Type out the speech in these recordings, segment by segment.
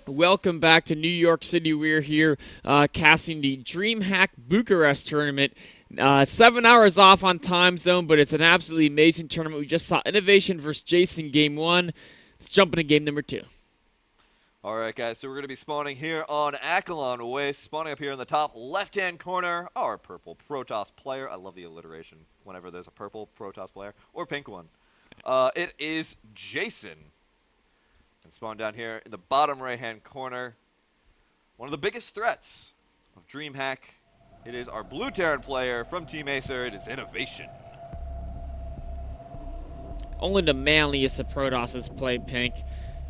Welcome back to New York City. We're here casting the DreamHack Bucharest tournament. 7 hours off on time zone, but it's an absolutely amazing tournament. We just saw Innovation versus Jeysen game 1. Let's jump into game number 2. All right, guys, so we're going to be spawning here on Akalon Waste, spawning up here in the top left-hand corner, our purple Protoss player. I love the alliteration whenever there's a purple Protoss player, or pink one. It is Jeysen. And spawn down here in the bottom right-hand corner. One of the biggest threats of DreamHack. It is our blue Terran player from Team Acer. It is Innovation. Only the manliest of Protosses play pink.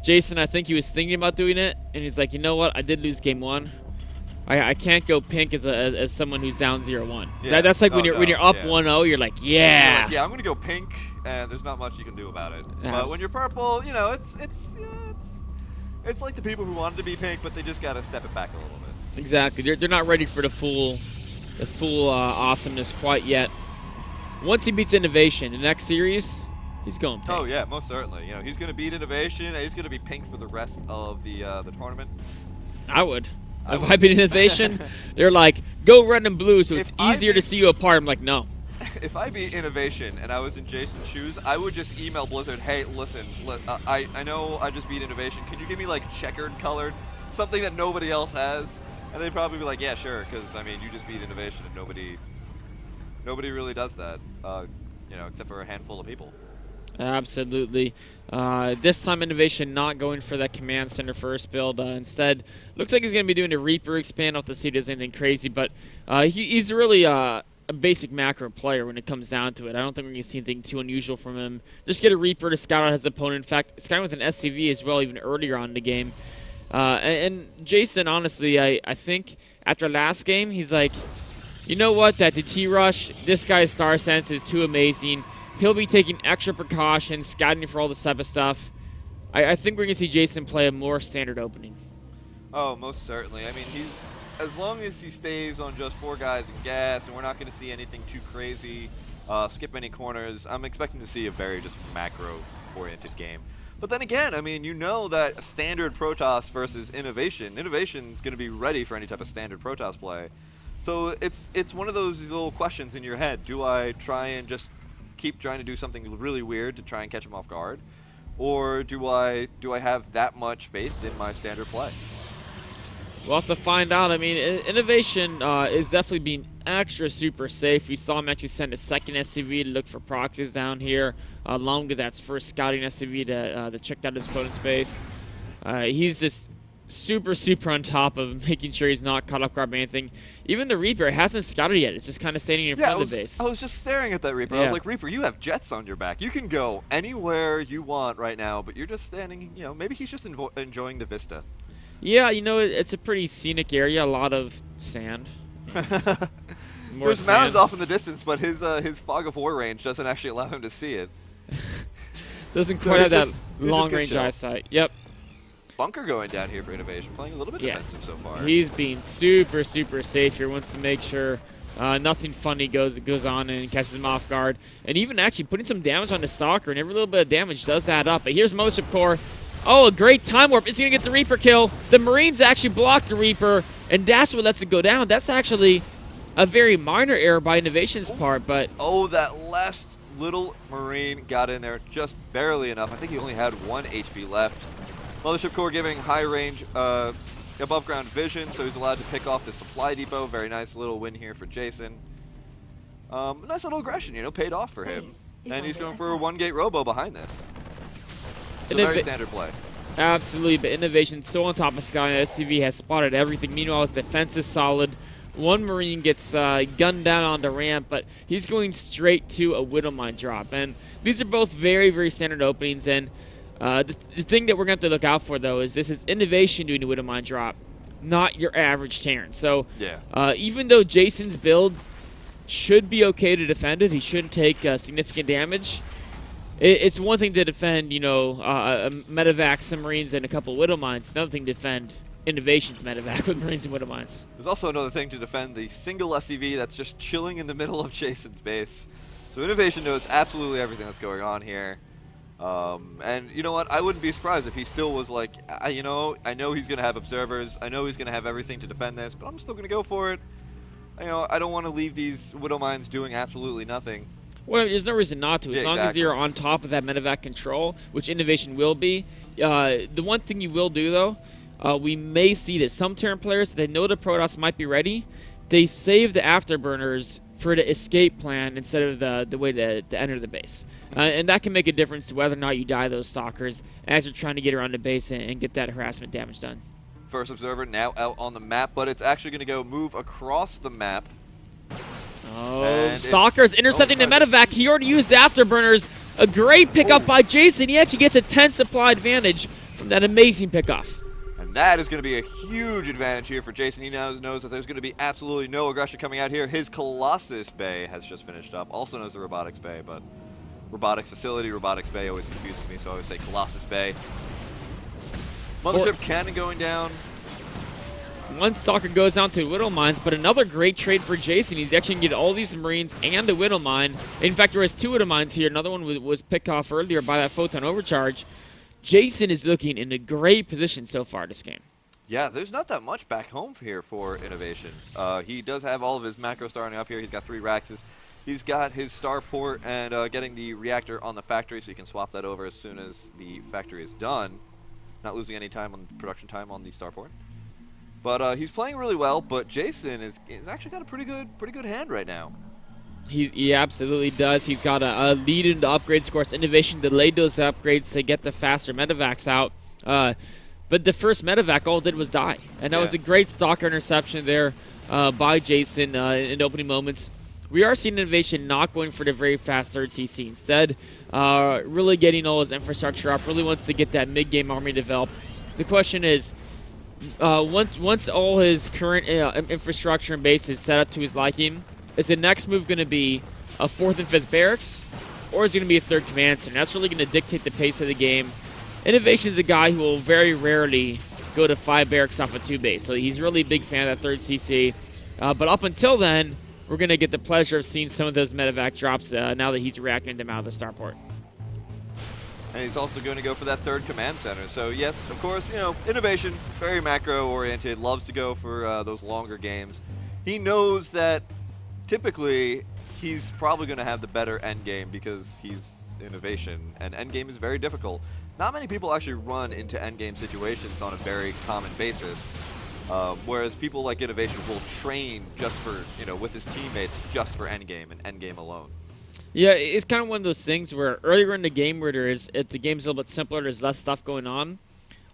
Jeysen, I think he was thinking about doing it, and he's like, you know what? I did lose game 1. I can't go pink as someone who's down 0-1. Yeah. That's like when you're up 1-0, you're like, yeah. Like, yeah, I'm gonna go pink, and there's not much you can do about it. But when you're purple, you know, it's like the people who wanted to be pink, but they just gotta step it back a little bit. Exactly. They're not ready for the full awesomeness quite yet. Once he beats Innovation, the next series, he's going pink. Oh yeah, most certainly. You know, he's gonna beat Innovation, and he's gonna be pink for the rest of the tournament. I would. If I beat Innovation, they're like, go red and blue, so it's easier to see you apart. I'm like, no. If I beat Innovation and I was in Jeysen's shoes, I would just email Blizzard, hey, listen, I know I just beat Innovation. Can you give me, like, checkered colored? Something that nobody else has? And they'd probably be like, yeah, sure, because, I mean, you just beat Innovation, and nobody really does that, you know, except for a handful of people. Absolutely. This time Innovation not going for that command center first build. Instead, looks like he's going to be doing a Reaper expand. Off to see if there's anything crazy, but he's really a basic macro player when it comes down to it. I don't think we're going to see anything too unusual from him. Just get a Reaper to scout out his opponent. In fact, scouting with an SCV as well, even earlier on in the game. And Jeysen, honestly, I think after last game, he's like, you know what, that the T-Rush, this guy's Star Sense is too amazing. He'll be taking extra precautions, scouting for all this type of stuff. I think we're going to see Jeysen play a more standard opening. Oh, most certainly. I mean, as long as he stays on just 4 guys and gas, and we're not going to see anything too crazy, skip any corners, I'm expecting to see a very just macro-oriented game. But then again, I mean, you know that a standard Protoss versus Innovation's going to be ready for any type of standard Protoss play. So it's one of those little questions in your head. Do I try and just keep trying to do something really weird to try and catch him off guard, or do I have that much faith in my standard play? We'll have to find out. I mein, Innovation is definitely being extra super safe. We saw him actually send a second SCV to look for proxies down here, along with that first scouting SCV to check out his opponent's base. He's just super on top of making sure he's not caught off guard by anything. Even the Reaper hasn't scouted yet. It's just kind of standing in front of the base. I was just staring at that Reaper. I was like, Reaper, you have jets on your back. You can go anywhere you want right now, but you're just standing, you know, maybe he's just enjoying the vista. Yeah, you know, it's a pretty scenic area, a lot of sand. There's mountains off in the distance, but his fog of war range doesn't actually allow him to see it. Doesn't quite have that long-range eyesight. Yep. Bunker going down here for Innovation, playing a little bit defensive so far. He's being super safe here. Wants to make sure nothing funny goes on and catches him off guard. And even actually putting some damage on the Stalker, and every little bit of damage does add up. But here's Motion Core. Oh, a great time warp. It's going to get the Reaper kill. The Marines actually blocked the Reaper, and that's what lets it go down. That's actually a very minor error by Innovation's part, but... Oh, that last little Marine got in there just barely enough. I think he only had 1 HP left. Mothership Core giving high range above ground vision, so he's allowed to pick off the supply depot. Very nice little win here for Jeysen. Nice little aggression, you know, paid off for him. And he's going for a 1-gate robo behind this. It's a very standard play. Absolutely, but Innovation's so on top of Sky. SCV has spotted everything. Meanwhile, his defense is solid. One Marine gets gunned down on the ramp, but he's going straight to a Widowmine drop. And these are both very standard openings, and the thing that we're going to have to look out for, though, is this is Innovation doing the Widowmine drop, not your average Terran. So even though Jeysen's build should be okay to defend it, he shouldn't take significant damage. It's one thing to defend, you know, a medevac, some Marines, and a couple of Widowmines. Another thing to defend Innovation's medevac with Marines and Widowmines. There's also another thing to defend the single SCV that's just chilling in the middle of Jeysen's base. So Innovation knows absolutely everything that's going on here. And you know what? I wouldn't be surprised if he still was like, you know, I know he's going to have observers. I know he's going to have everything to defend this, but I'm still going to go for it. You know, I don't want to leave these Widow Mines doing absolutely nothing. Well, there's no reason not to. As long as you're on top of that medevac control, which Innovation will be. The one thing you will do, though, we may see that some Terran players, they know the Protoss might be ready, they save the afterburners for the escape plan instead of the way to enter the base. And that can make a difference to whether or not you die those Stalkers as you're trying to get around the base and get that harassment damage done. First observer now out on the map, but it's actually going to go move across the map. Oh, Stalker's intercepting the medevac. He already used the afterburners. A great pickup by Jeysen. He actually gets a 10 supply advantage from that amazing pickoff. And that is going to be a huge advantage here for Jeysen. He now knows that there's going to be absolutely no aggression coming out here. His Colossus Bay has just finished up. Also known as the Robotics Bay, but Robotics Facility, Robotics Bay always confuses me, so I always say Colossus Bay. Mothership cannon going down. One Stalker goes down to Widow Mines, but another great trade for Jeysen. He's actually going to get all these Marines and a Widow Mine. In fact, there was 2 Widow Mines here. Another one was picked off earlier by that Photon Overcharge. Jeysen is looking in a great position so far this game. Yeah, there's not that much back home here for Innovation. He does have all of his macro starting up here. He's got 3 Raxes. He's got his starport and getting the reactor on the factory, so he can swap that over as soon as the factory is done. Not losing any time on production time on the starport. But he's playing really well, but Jeysen is actually got a pretty good hand right now. He absolutely does. He's got a lead in the upgrades. Of course, Innovation delayed those upgrades to get the faster medevacs out. But the first medevac, all it did was die. And that was a great Stalker interception there by Jeysen in opening moments. We are seeing Innovation not going for the very fast 3rd CC. Instead, really getting all his infrastructure up, really wants to get that mid-game army developed. The question is, once all his current infrastructure and base is set up to his liking, is the next move going to be a 4th and 5th barracks, or is it going to be a 3rd command center? That's really going to dictate the pace of the game. Innovation is a guy who will very rarely go to 5 barracks off a 2 base, so he's really a big fan of that 3rd CC. But up until then, we're going to get the pleasure of seeing some of those medevac drops now that he's reacting them out of the starport. And he's also going to go for that 3rd command center. So yes, of course, you know, Innovation, very macro-oriented, loves to go for those longer games. He knows that typically he's probably going to have the better end game because he's Innovation, and end game is very difficult. Not many people actually run into end game situations on a very common basis, whereas people like Innovation will train just for, you know, with his teammates just for end game and end game alone. Yeah, it's kind of one of those things where earlier in the game where if the game's a little bit simpler, there's less stuff going on,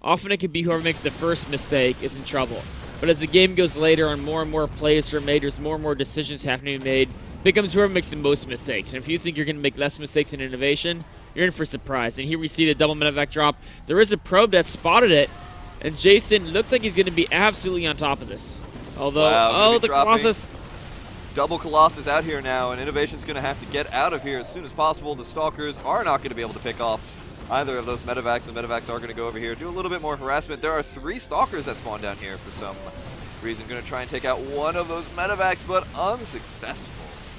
often it can be whoever makes the first mistake is in trouble. But as the game goes later and more plays are made, there's more decisions having to be made, it becomes whoever makes the most mistakes. And if you think you're going to make less mistakes in Innovation, you're in for a surprise. And here we see the double medevac drop. There is a probe that spotted it, and Jeysen looks like he's going to be absolutely on top of this. Although, wow, the Colossus... Double Colossus out here now, and Innovation's going to have to get out of here as soon as possible. The Stalkers are not going to be able to pick off either of those medevacs. The medevacs are going to go over here, do a little bit more harassment. There are 3 Stalkers that spawn down here for some reason. Going to try and take out one of those medevacs, but unsuccessful.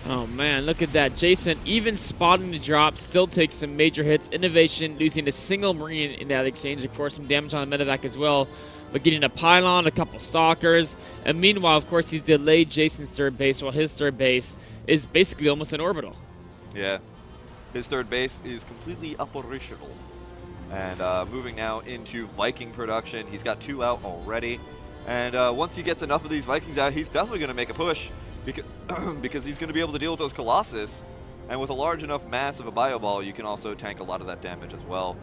Oh man, look at that. Jeysen, even spotting the drop, still takes some major hits. Innovation losing a single Marine in that exchange. Of course, some damage on the medevac as well. But getting a pylon, a couple Stalkers. And meanwhile, of course, he's delayed Jeysen's 3rd base, while his 3rd base is basically almost an orbital. Yeah. His 3rd base is completely operational. And moving now into Viking production. He's got 2 out already. And once he gets enough of these Vikings out, he's definitely going to make a push. Because he's going to be able to deal with those Colossus. And with a large enough mass of a bio ball, you can also tank a lot of that damage as well.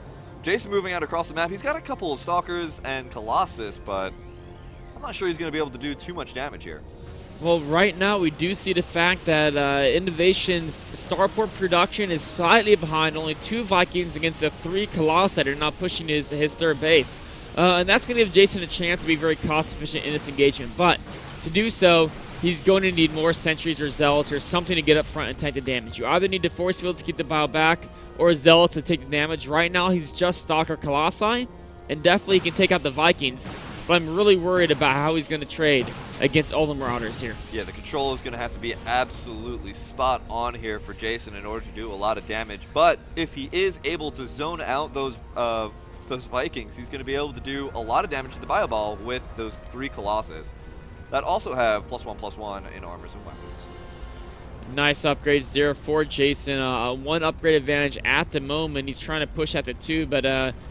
Jeysen moving out across the map. He's got a couple of Stalkers and Colossus, but I'm not sure he's going to be able to do too much damage here. Well, right now we do see the fact that Innovation's starport production is slightly behind. Only 2 Vikings against the 3 Colossus that are not pushing his 3rd base. And that's going to give Jeysen a chance to be very cost-efficient in this engagement. But to do so, he's going to need more sentries or zealots or something to get up front and tank the damage. You either need the force fields to keep the bio back, or zealots to take the damage. Right now, he's just Stalker Colossi, and definitely he can take out the Vikings. but I'm really worried about how he's going to trade against all the Marauders here. Yeah, the control is going to have to be absolutely spot on here for Jeysen in order to do a lot of damage. But if he is able to zone out those Vikings, he's going to be able to do a lot of damage to the Bio Ball with those 3 Colossus that also have +1/+1 in armors and weapons. Nice upgrades there for Jeysen. 1 upgrade advantage at the moment. He's trying to push at the 2, but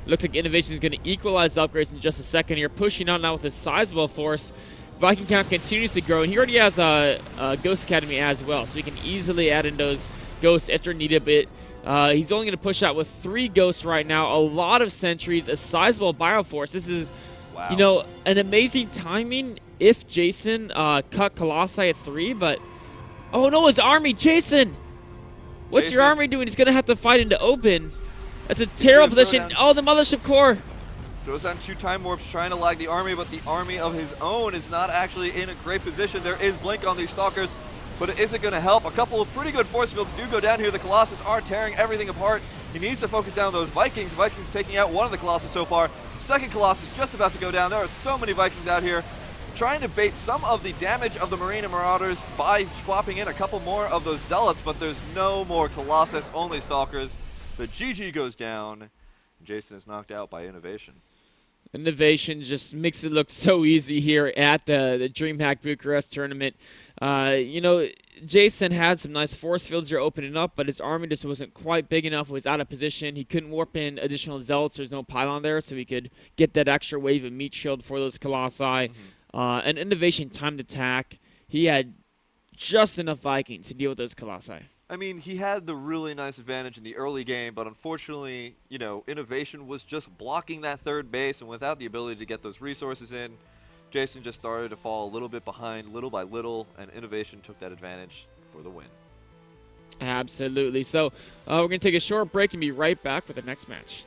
looks like Innovation is going to equalize the upgrades in just a second here. Pushing on now with a sizable force. Viking count continues to grow, and he already has a Ghost Academy as well, so he can easily add in those ghosts if they're needed a bit. He's only going to push out with 3 ghosts right now, a lot of sentries, a sizable Bioforce. This is, wow, you know, an amazing timing if Jeysen cut Colossi at 3, but oh no, his army, Jeysen! What's your army doing? He's going to have to fight into open. That's a terrible position. Oh, the Mothership Core. Throws down 2 Time Warps trying to lag the army, but the army of his own is not actually in a great position. There is Blink on these Stalkers, but it isn't going to help. A couple of pretty good force fields do go down here. The Colossus are tearing everything apart. He needs to focus down those Vikings. Vikings taking out one of the Colossus so far. Second Colossus just about to go down. There are so many Vikings out here trying to bait some of the damage of the Marine and Marauders by swapping in a couple more of those Zealots, but there's no more Colossus, only Stalkers. The GG goes down. Jeysen is knocked out by Innovation. Innovation just makes it look so easy here at the DreamHack Bucharest tournament. You know, Jeysen had some nice force fields here opening up, but his army just wasn't quite big enough, was out of position. He couldn't warp in additional Zealots. There's no pylon there, so he could get that extra wave of meat shield for those Colossi. And Innovation timed attack. He had just enough Vikings to deal with those Colossi. I mean, he had the really nice advantage in the early game, but unfortunately, you know, Innovation was just blocking that third base, and without the ability to get those resources in, Jeysen just started to fall a little bit behind, little by little, and Innovation took that advantage for the win. Absolutely. So we're going to take a short break and be right back with the next match.